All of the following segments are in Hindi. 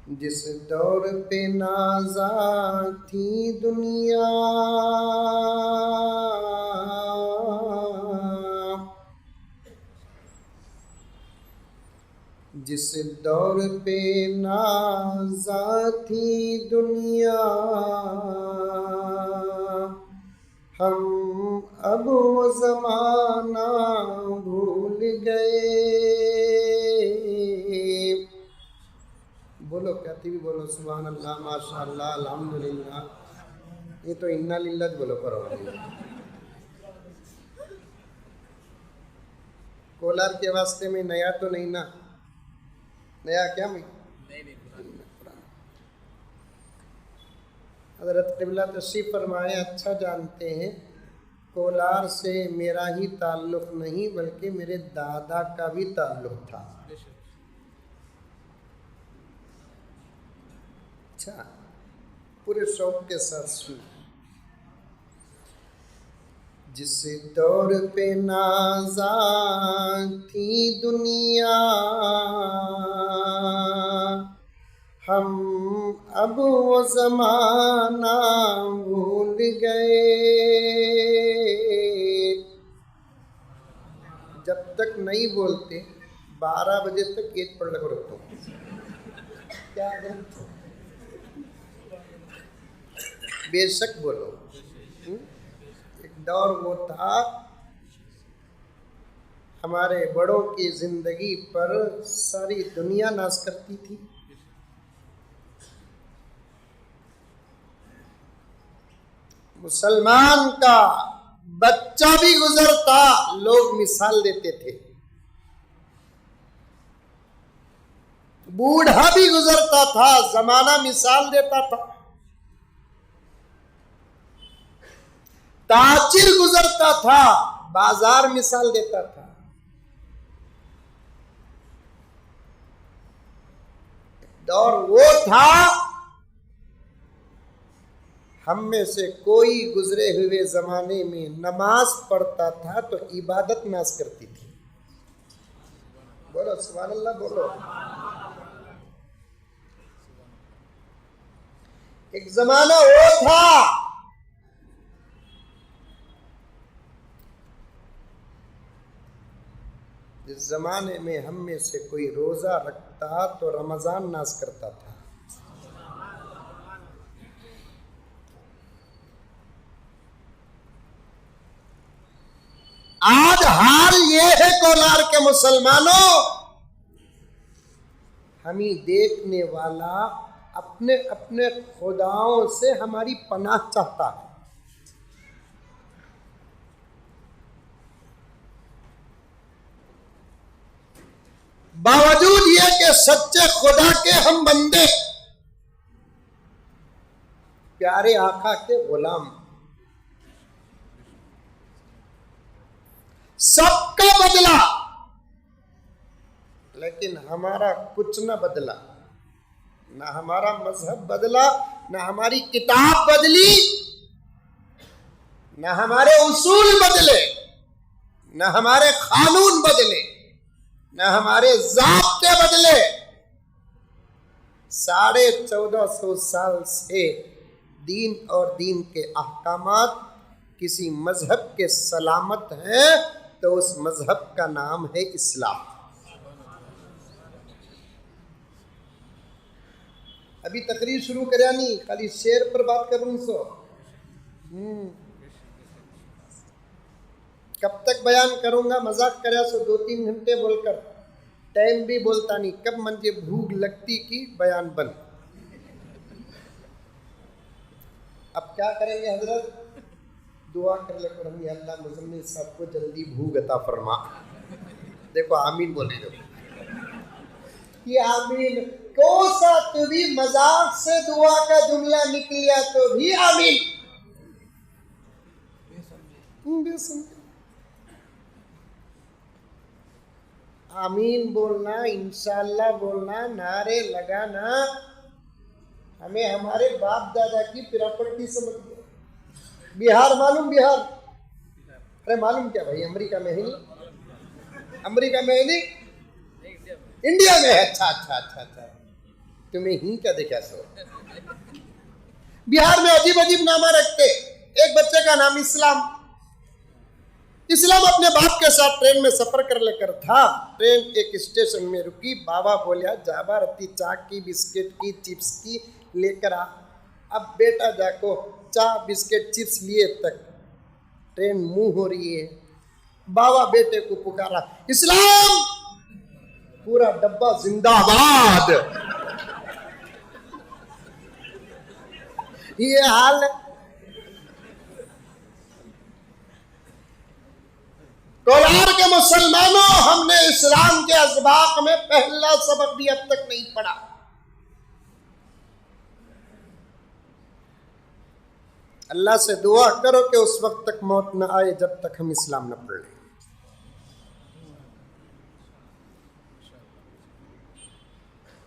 जिस दौर पे नाज़ा थी दुनिया, जिस दौर पे नाज़ा थी दुनिया, हम अब वो ज़माना भूल गए। बोलो, कहती भी बोलो सुभान अल्लाह, माशा अल्लाह, अल्हम्दुलिल्लाह। ये तो इन्ना लिल्लाह बोलो करो। कोलार के वास्ते में नया तो नहीं ना? नया क्या मैं हज़रत क़िबला तशरीफ़ फरमाए, अच्छा जानते हैं कोलार से मेरा ही ताल्लुक़ नहीं बल्कि मेरे दादा का भी ताल्लुक़ था। अच्छा, पूरे शौक़ के साथ सुन। जिस दौर पे नाज़ा थी दुनिया, हम अब वो ज़माना भूल गए। जब तक नहीं बोलते 12 बजे तक गेट पर लगा रखो। क्या बेशक बोलो। एक दौर वो था, हमारे बड़ों की जिंदगी पर सारी दुनिया नाज करती थी। मुसलमान का बच्चा भी गुजरता, लोग मिसाल देते थे। बूढ़ा भी गुजरता था, जमाना मिसाल देता था। ताजिर गुजरता था, बाजार मिसाल देता था। दौर वो था, हम में से कोई गुजरे हुए जमाने में नमाज पढ़ता था तो इबादत नाज करती थी। बोलो सुभान अल्लाह, बोलो। एक जमाना वो था, जिस जमाने में हम में से कोई रोजा रखता तो रमजान नाज करता था। आज हाल ये है कोलार के मुसलमानों, हम ही देखने वाला अपने अपने खुदाओं से हमारी पनाह चाहता है। बावजूद ये कि सच्चे खुदा के हम बंदे, प्यारे आका के गुलाम, सबका बदला, लेकिन हमारा कुछ न बदला। ना हमारा मजहब बदला, ना हमारी किताब बदली, ना हमारे उसूल बदले, ना हमारे कानून बदले, ना हमारे ज़ाब्ते बदले। 1450 साल से दीन और दीन के अहकामात किसी मजहब के सलामत हैं तो उस मजहब का नाम है इस्लाम। अभी तकरीर शुरू करा नहीं, खाली शेर पर बात करूं सो कब तक बयान करूंगा? मजाक करा सो 2-3 घंटे बोलकर टाइम भी बोलता नहीं। कब मुझे भूख लगती कि बयान बंद। अब क्या करेंगे हजरत? दुआ कर ले करेंगे, अल्लाह मुज़म्मिल साहब को जल्दी भूख अता फरमा। देखो आमीन बोले दो। ये आमीन कौन सा, तो भी मजाक से दुआ का जुमला निकलिया तो भी आमीन। आमीन बोलना, इंशाअल्लाह बोलना, नारे लगाना हमें हमारे बाप दादा की प्रॉपर्टी समझ गया। बिहार मालूम? बिहार, अरे मालूम क्या भाई, अमेरिका में है नहीं, अमेरिका में है नहीं, इंडिया में है। अच्छा अच्छा अच्छा अच्छा। तुम्हें ही क्या देखा सो। बिहार में अजीब अजीब नामा रखते। एक बच्चे का नाम इस्लाम। इस्लाम अपने बाप के साथ ट्रेन में सफर कर लेकर था। ट्रेन एक स्टेशन में रुकी। बाबा बोलिया जाबा रत्ती चाय की, बिस्किट की, चिप्स की लेकर आ। अब बेटा जाको चाय बिस्किट चिप्स लिए तक ट्रेन मुंह हो रही है। बाबा बेटे को पुकारा, इस्लाम। पूरा डब्बा जिंदाबाद। ये हाल है। कोलार के मुसलमानों, हमने इस्लाम के असबाक में पहला सबक भी अब तक नहीं पढ़ा। अल्लाह से दुआ करो कि उस वक्त तक मौत न आए जब तक हम इस्लाम न पढ़ लें।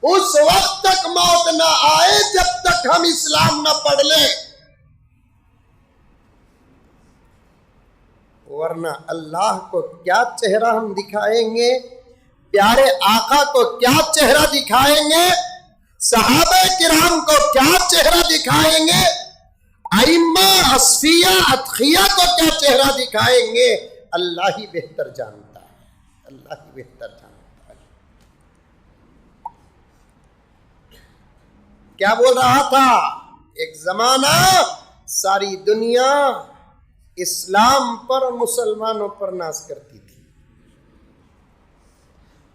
उस वक्त तक मौत न आए जब तक हम इस्लाम न पढ़ लें, वरना अल्लाह को क्या चेहरा हम दिखाएंगे, प्यारे आका को क्या चेहरा दिखाएंगे, सहाबा किराम को क्या चेहरा दिखाएंगे, आइम्मा अस्फिया अतखिया को क्या चेहरा दिखाएंगे, अल्लाह ही बेहतर जानता है। अल्लाह ही बेहतर जानता है। क्या बोल रहा था? एक जमाना सारी दुनिया इस्लाम पर और मुसलमानों पर नाज करती थी,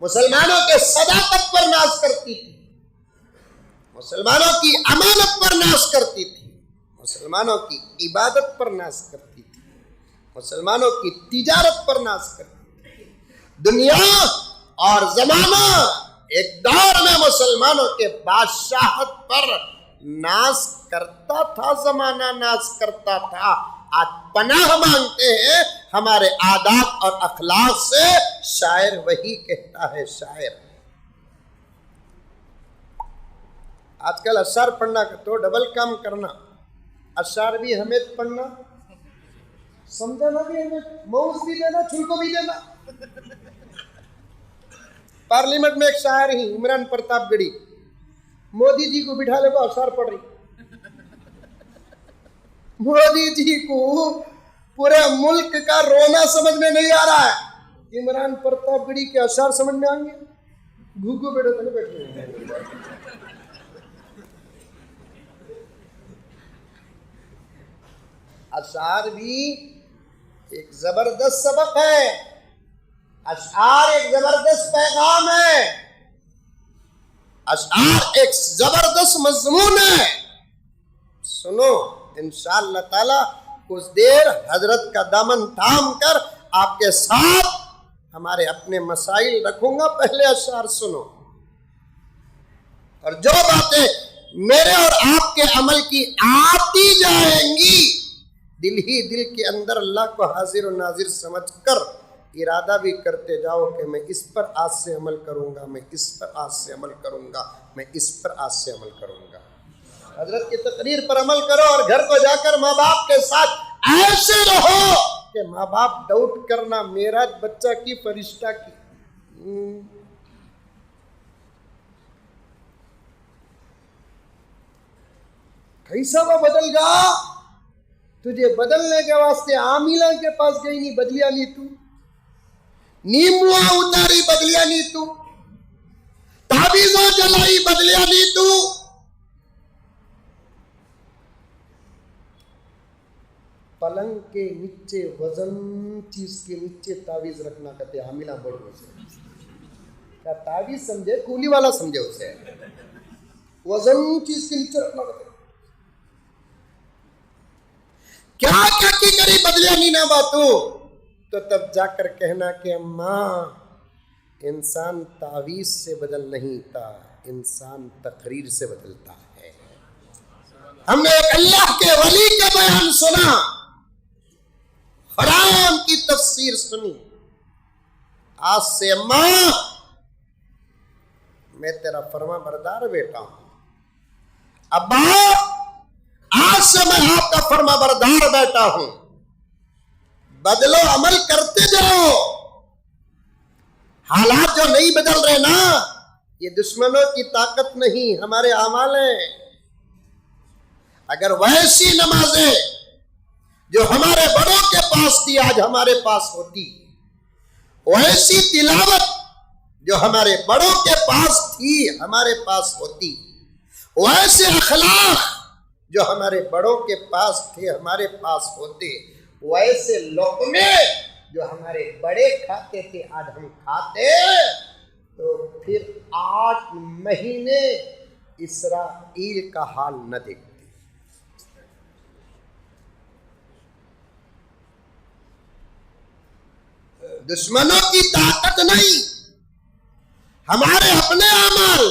मुसलमानों के सदाकत पर नाज करती थी, मुसलमानों की अमानत पर नाज करती थी, मुसलमानों की इबादत पर नाज करती थी, मुसलमानों की तिजारत पर नाज करती थी। दुनिया और जमाना एक दौर में मुसलमानों के बादशाहत पर नाज करता था, जमाना नाज करता था। आज पनाह मांगते हैं हमारे आदाब और अखलाक से। शायर वही कहता है, शायर आजकल अशार पढ़ना तो डबल काम करना, अशार भी हमें पढ़ना, समझाना भी हमें, मौज भी देना, छुलको भी देना। पार्लियामेंट में एक शायर ही इमरान प्रतापगढ़ी मोदी जी को बिठा ले को अशार पढ़ रही। मोदी जी को पूरे मुल्क का रोना समझ में नहीं आ रहा है, इमरान प्रतापगढ़ी के अशार समझ में आएंगे। घूघू बैठे तो नहीं बैठे। अशार भी एक जबरदस्त सबक है, अशार एक जबरदस्त पैगाम है, अशार एक जबरदस्त मजमून है। सुनो, इंशाअल्लाह ताला कुछ देर हजरत का दामन थाम कर आपके साथ हमारे अपने मसाइल रखूंगा। पहले अशार सुनो, और जो बातें मेरे और आपके अमल की आती जाएंगी, दिल ही दिल के अंदर अल्लाह को हाजिर और नाजिर समझकर इरादा भी करते जाओ कि मैं इस पर आज से अमल करूंगा, मैं इस पर आज से अमल करूंगा, मैं इस पर आज से अमल करूंगा। हजरत की तकरीर पर अमल करो और घर को जाकर माँ बाप के साथ ऐसे रहो कि माँ बाप डाउट करना मेरा बच्चा की फरिश्ता की। कैसा वो बदल गया? तुझे बदलने के वास्ते आमिला के पास गई नहीं, बदलिया नहीं तू, नीमुआ उतारी बदलिया नहीं तू, ताबीज़ा जलाई बदलिया नहीं तू। पलंग के नीचे वजन चीज के नीचे तावीज रखना कहते हामिला बढ़ उसे क्या तावीज समझे, कूली वाला समझे उसे, वजन चीज के नीचे रखना कहते। क्या क्या की करी बदलिया नहीं ना बातू, तो तब जाकर कहना कि अम्मा इंसान तावीज से बदल नहीं था, इंसान तकरीर से बदलता है। हमने एक अल्लाह के वली का बयान सुना, हराम की तफसीर सुनी। आज से अम्मा मैं तेरा फरमा बरदार बेटा हूं, अब्बा आज से मैं आपका फरमा बरदार बेटा हूं, बदलो अमल करते जाओ। हालात जो नहीं बदल रहे ना, ये दुश्मनों की ताकत नहीं, हमारे आमाल हैं। अगर वैसी नमाजें जो हमारे बड़ों के पास थी आज हमारे पास होती, वैसी तिलावत जो हमारे बड़ों के पास थी हमारे पास होती, वैसे अखलाक जो हमारे बड़ों के पास थे हमारे पास होते, वैसे लोकमे जो हमारे बड़े खाते थे आज हम खाते, तो फिर 8 महीने इसराइल का हाल न देखते। दुश्मनों की ताकत नहीं, हमारे अपने अमल।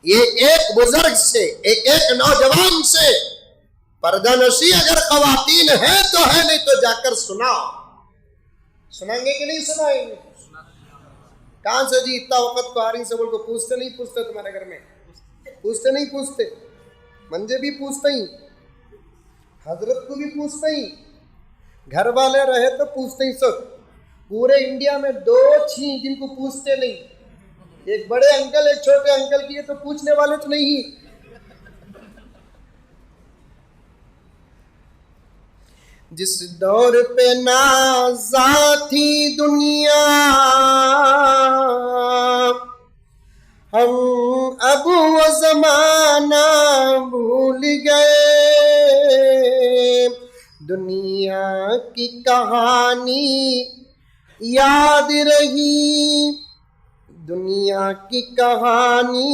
ये एक बुजुर्ग से, एक नौजवान से पर्दानशी अगर खवातीन है तो है, नहीं तो जाकर सुनाओ। सुनाएंगे कि नहीं सुनाएंगे? कहां से जी इतना वक्त को हारी से बोल को पूछते नहीं पूछते? तुम्हारे घर में पूछते नहीं पूछते? मंजे भी पूछते ही, हजरत को भी पूछते ही, घर वाले रहे तो पूछते ही। सब पूरे इंडिया में 2 छी जिनको पूछते नहीं, एक बड़े अंकल एक छोटे अंकल की, तो पूछने वाले तो नहीं। जिस दौर पे नाज़ा थी दुनिया, हम अब वो जमाना भूल गए। दुनिया की कहानी याद रही, दुनिया की कहानी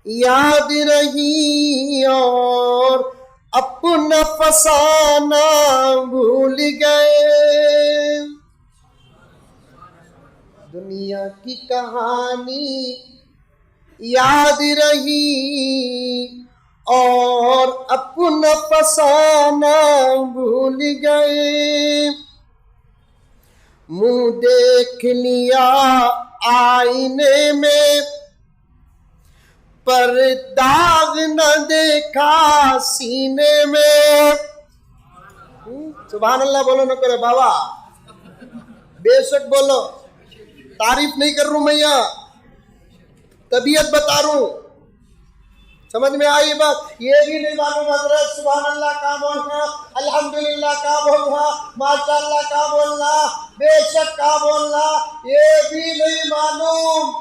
याद रही, और अपना फसाना भूल गए। दुनिया की कहानी याद रही, और अपना फसाना भूल गए। मुंह देख लिया आईने में, पर दाग न देखा सीने में। सुभान अल्लाह बोलो न करे बाबा, बेशक बोलो, तारीफ नहीं कर रूं मैं, यहाँ तबीयत बता रूं। समझ में आई बात? ये भी नहीं मालूम हजरत सुभान अल्लाह का बोलना, अल्हम्दुलिल्लाह का बोलना, माशाअल्लाह का बोलना, बेशक का बोलना, ये भी नहीं मालूम।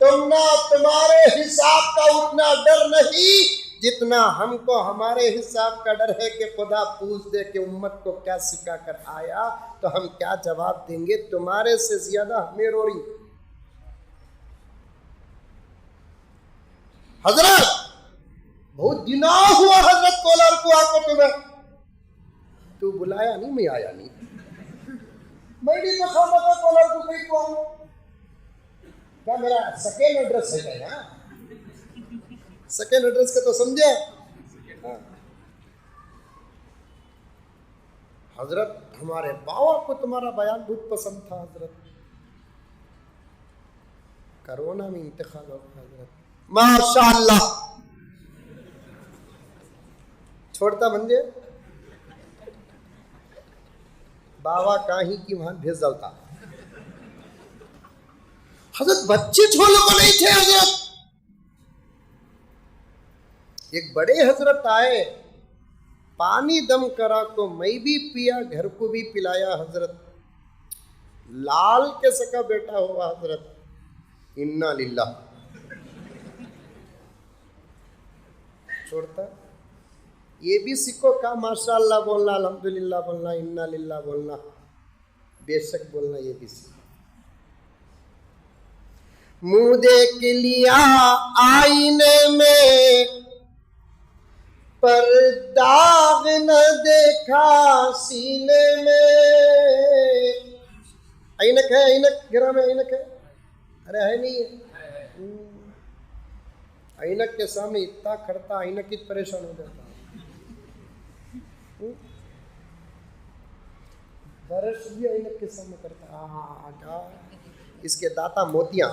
तुमना तुम्हारे हिसाब का उतना डर नहीं जितना हमको हमारे हिसाब का डर है कि खुदा पूछ दे कि उम्मत को क्या सिखा कर आया, तो हम क्या जवाब देंगे? तुम्हारे से ज्यादा हमें रो रही। हजरत बहुत दिना हुआ हजरत कोलार को आको तुम्हें, तू बुलाया नहीं, मैं आया नहीं। मैं भी तो खामा कोलार को कहीं को आऊं, क्या मेरा सेकेंड एड्रेस है क्या? सेकेंड एड्रेस का तो समझे। हाँ। हजरत हमारे बाबा को तुम्हारा बयान बहुत पसंद था हजरत। कोरोना में इंतकाल हो गया हजरत, माशाअल्लाह। छोड़ता मंजे बाबा काही की वहां भेज डालता। हजरत बच्चे छोड़ने को नहीं थे हजरत। एक बड़े हजरत आए, पानी दम करा को मैं भी पिया, घर को भी पिलाया हजरत। लाल के सका बेटा हुआ हजरत। इन्ना लिल्लाह। छोड़ता ये भी सीखो का माशाअल्लाह बोलना, अल्हम्दुलिल्लाह बोलना, इन्ना लिल्लाह बोलना, बेशक बोलना, ये भी सीखो। मुंह देख लिया आईने में, पर दाग न देखा सीने में। ऐनक है, ऐनक गिरा में ऐनक है? अरे है नहीं है। ऐनक के सामने इतना खड़ता, ऐनक ही परेशान हो जाता। बरस भी ऐनक के सामने करता। इसके दाता मोतियां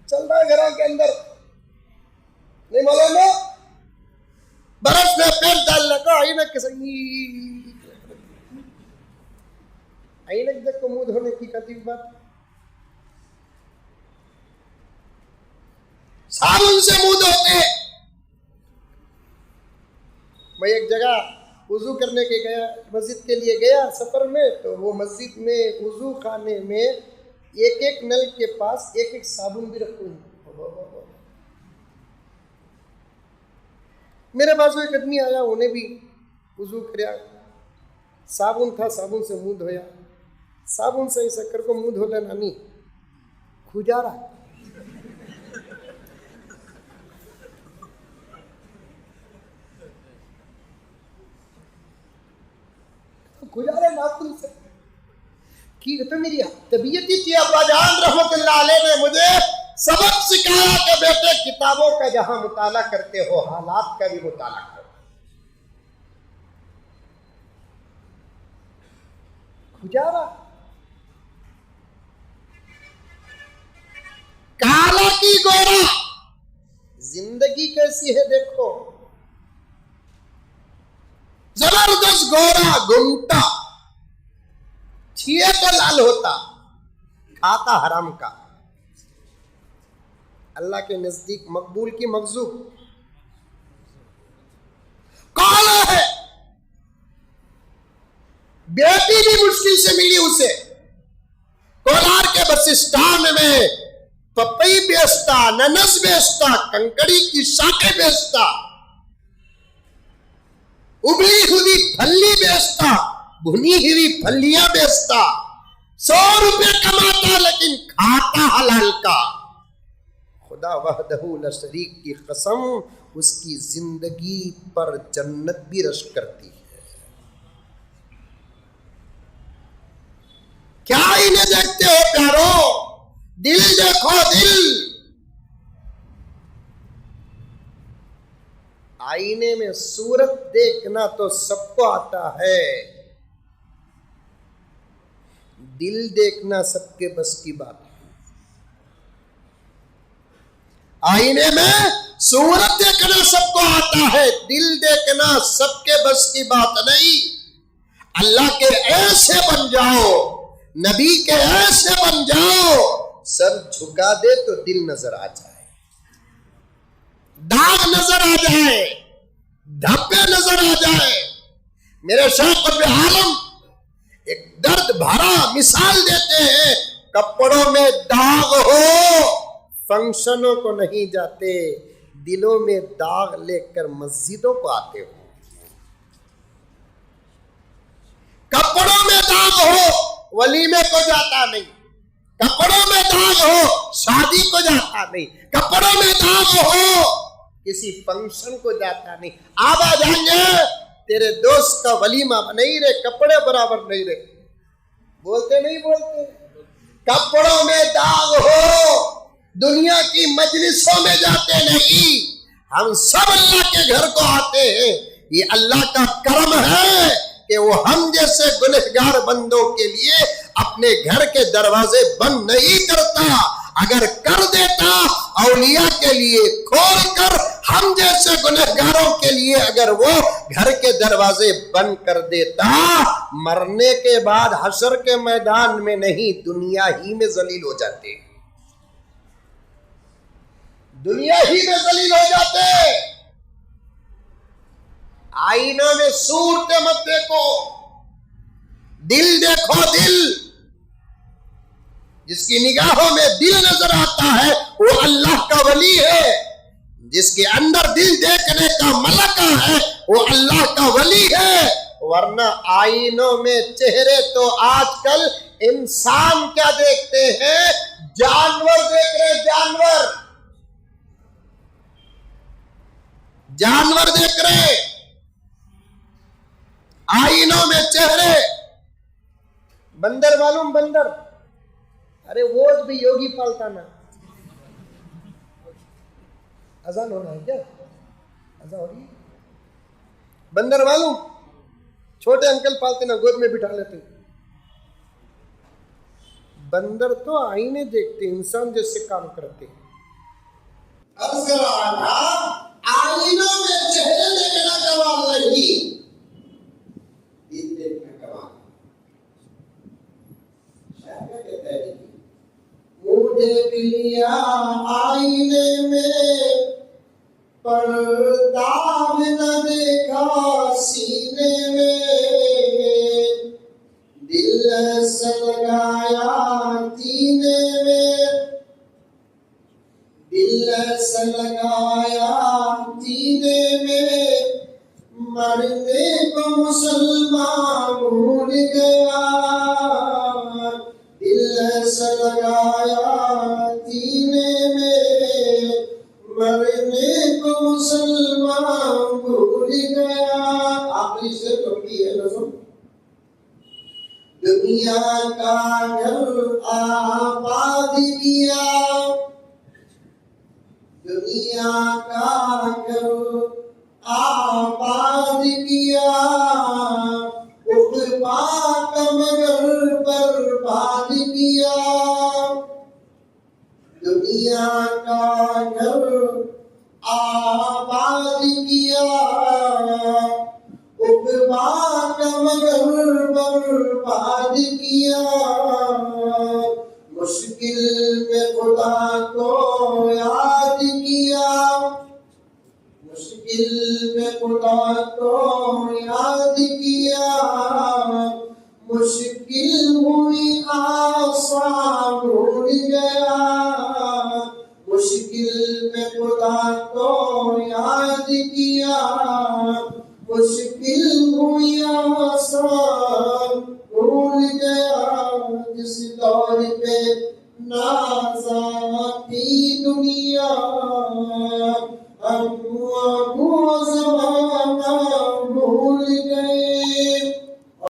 चल रहा है घरों के अंदर, नहीं मालूम ना? बरस में पेट डाल लगा ऐनक के सामने। ऐनक देख को मुंह धोने की कती बात, साबुन से मुंह धोते। मैं एक जगह वुजू करने के गया, मस्जिद के लिए गया सफर में, तो वो मस्जिद में वुजू खाने में एक एक नल के पास एक एक साबुन भी रखो। मेरे पास एक आदमी आया, उन्हें भी वुजू किया, साबुन था, साबुन से मुंह धोया। साबुन से ऐसा कर को मुंह धो लेना नहीं, खुजारा गुजारे नाखून से की। तो मेरी तबीयत ही थी, अब्बाजान रहमतुल्लाह अलैह ने मुझे सबक सिखाया कि बेटे किताबों का जहां मुताला करते हो, हालात का भी मुताला करो। गुजारा काला की गोरा, जिंदगी कैसी है देखो, जबरदस्त गोरा गुमटा, छिए तो लाल होता, खाता हराम का, अल्लाह के नजदीक मकबूल की मखजूब। काला है, बेटी भी मुश्किल से मिली उसे, कोलार के बस स्टैंड में पपई बेचता, ननस बेचता, कंकड़ी की शाखें बेचता, उबली हुई फल्ली बेचता, भुनी हुई फलियां बेचता, 100 रुपए कमाता लेकिन खाता हलाल का। खुदा वहदहू ला शरीक की कसम, उसकी जिंदगी पर जन्नत भी रश करती है। क्या इन्हें देखते हो प्यारो, दिल देखो दिल। आईने में सूरत देखना तो सबको आता है, दिल देखना सबके बस की बात है। आईने में सूरत देखना सबको आता है, दिल देखना सबके बस की बात नहीं। अल्लाह के ऐसे बन जाओ, नबी के ऐसे बन जाओ, सर झुका दे तो दिल नजर आ जाए, दाग नजर आ जाए, धब्बे नजर आ जाए। मेरे शेख रब्बे आलम एक दर्द भरा मिसाल देते हैं, कपड़ों में दाग हो फंक्शनों को नहीं जाते, दिलों में दाग लेकर मस्जिदों को आते हो। कपड़ों में दाग हो वलीमे को जाता नहीं, कपड़ों में दाग हो शादी को जाता नहीं, कपड़ों में दाग हो किसी फंक्शन को जाता नहीं। आप आ जाएंगे तेरे दोस्त का वलीमा नहीं रहे, कपड़े बराबर नहीं रहे, बोलते नहीं बोलते। कपड़ों में दाग हो, दुनिया की मजलिसों में जाते नहीं, हम सब अल्लाह के घर को आते हैं। ये अल्लाह का करम है कि वो हम जैसे गुनहगार बंदों के लिए अपने घर के दरवाजे बंद नहीं करता। अगर कर देता औलिया के लिए खोल कर, हम जैसे गुनहगारों के लिए अगर वो घर के दरवाजे बंद कर देता, मरने के बाद हशर के मैदान में नहीं दुनिया ही में जलील हो जाते, दुनिया ही में जलील हो जाते। आईना में सूरत मत देखो, दिल देखो दिल। जिसकी निगाहों में दिल नजर आता है वो अल्लाह का वली है, जिसके अंदर दिल देखने का मलका है वो अल्लाह का वली है। वरना आईनों में चेहरे तो आजकल इंसान क्या देखते हैं, जानवर देख रहे, जानवर जानवर देख रहे। आईनों में चेहरे, बंदर मालूम बंदर, अरे वो भी योगी पालता ना। अजान होना है क्या, अजान हो रही है। बंदर मालूम, छोटे अंकल पालते ना, गोद में बिठा लेते। बंदर तो आईने देखते, इंसान जैसे काम करते। आईनों में चेहरे देखना कमाल नहीं, दिल देखना कमाल। देख लिया आईने में, परताव न देखा सीने में, दिल से लगाया सीने में, दिल से लगाया सीने में, मरने को मुसलमान भूल गया, दिल से लगाया सीने में, मरने को मुसलमान भूल गया। आखिरी से तो की है नज़म, दुनिया का घर आबाद किया, दुनिया का घर आबाद किया, उक़बा का मगर बर्बाद किया, दुनिया का घर आबाद किया, उक़बा का मगर बर्बाद किया, मुश्किल में खुदा को याद किया, मुश्किल में खुदा को याद किया, मुश्किल हुई आसान भूल गया।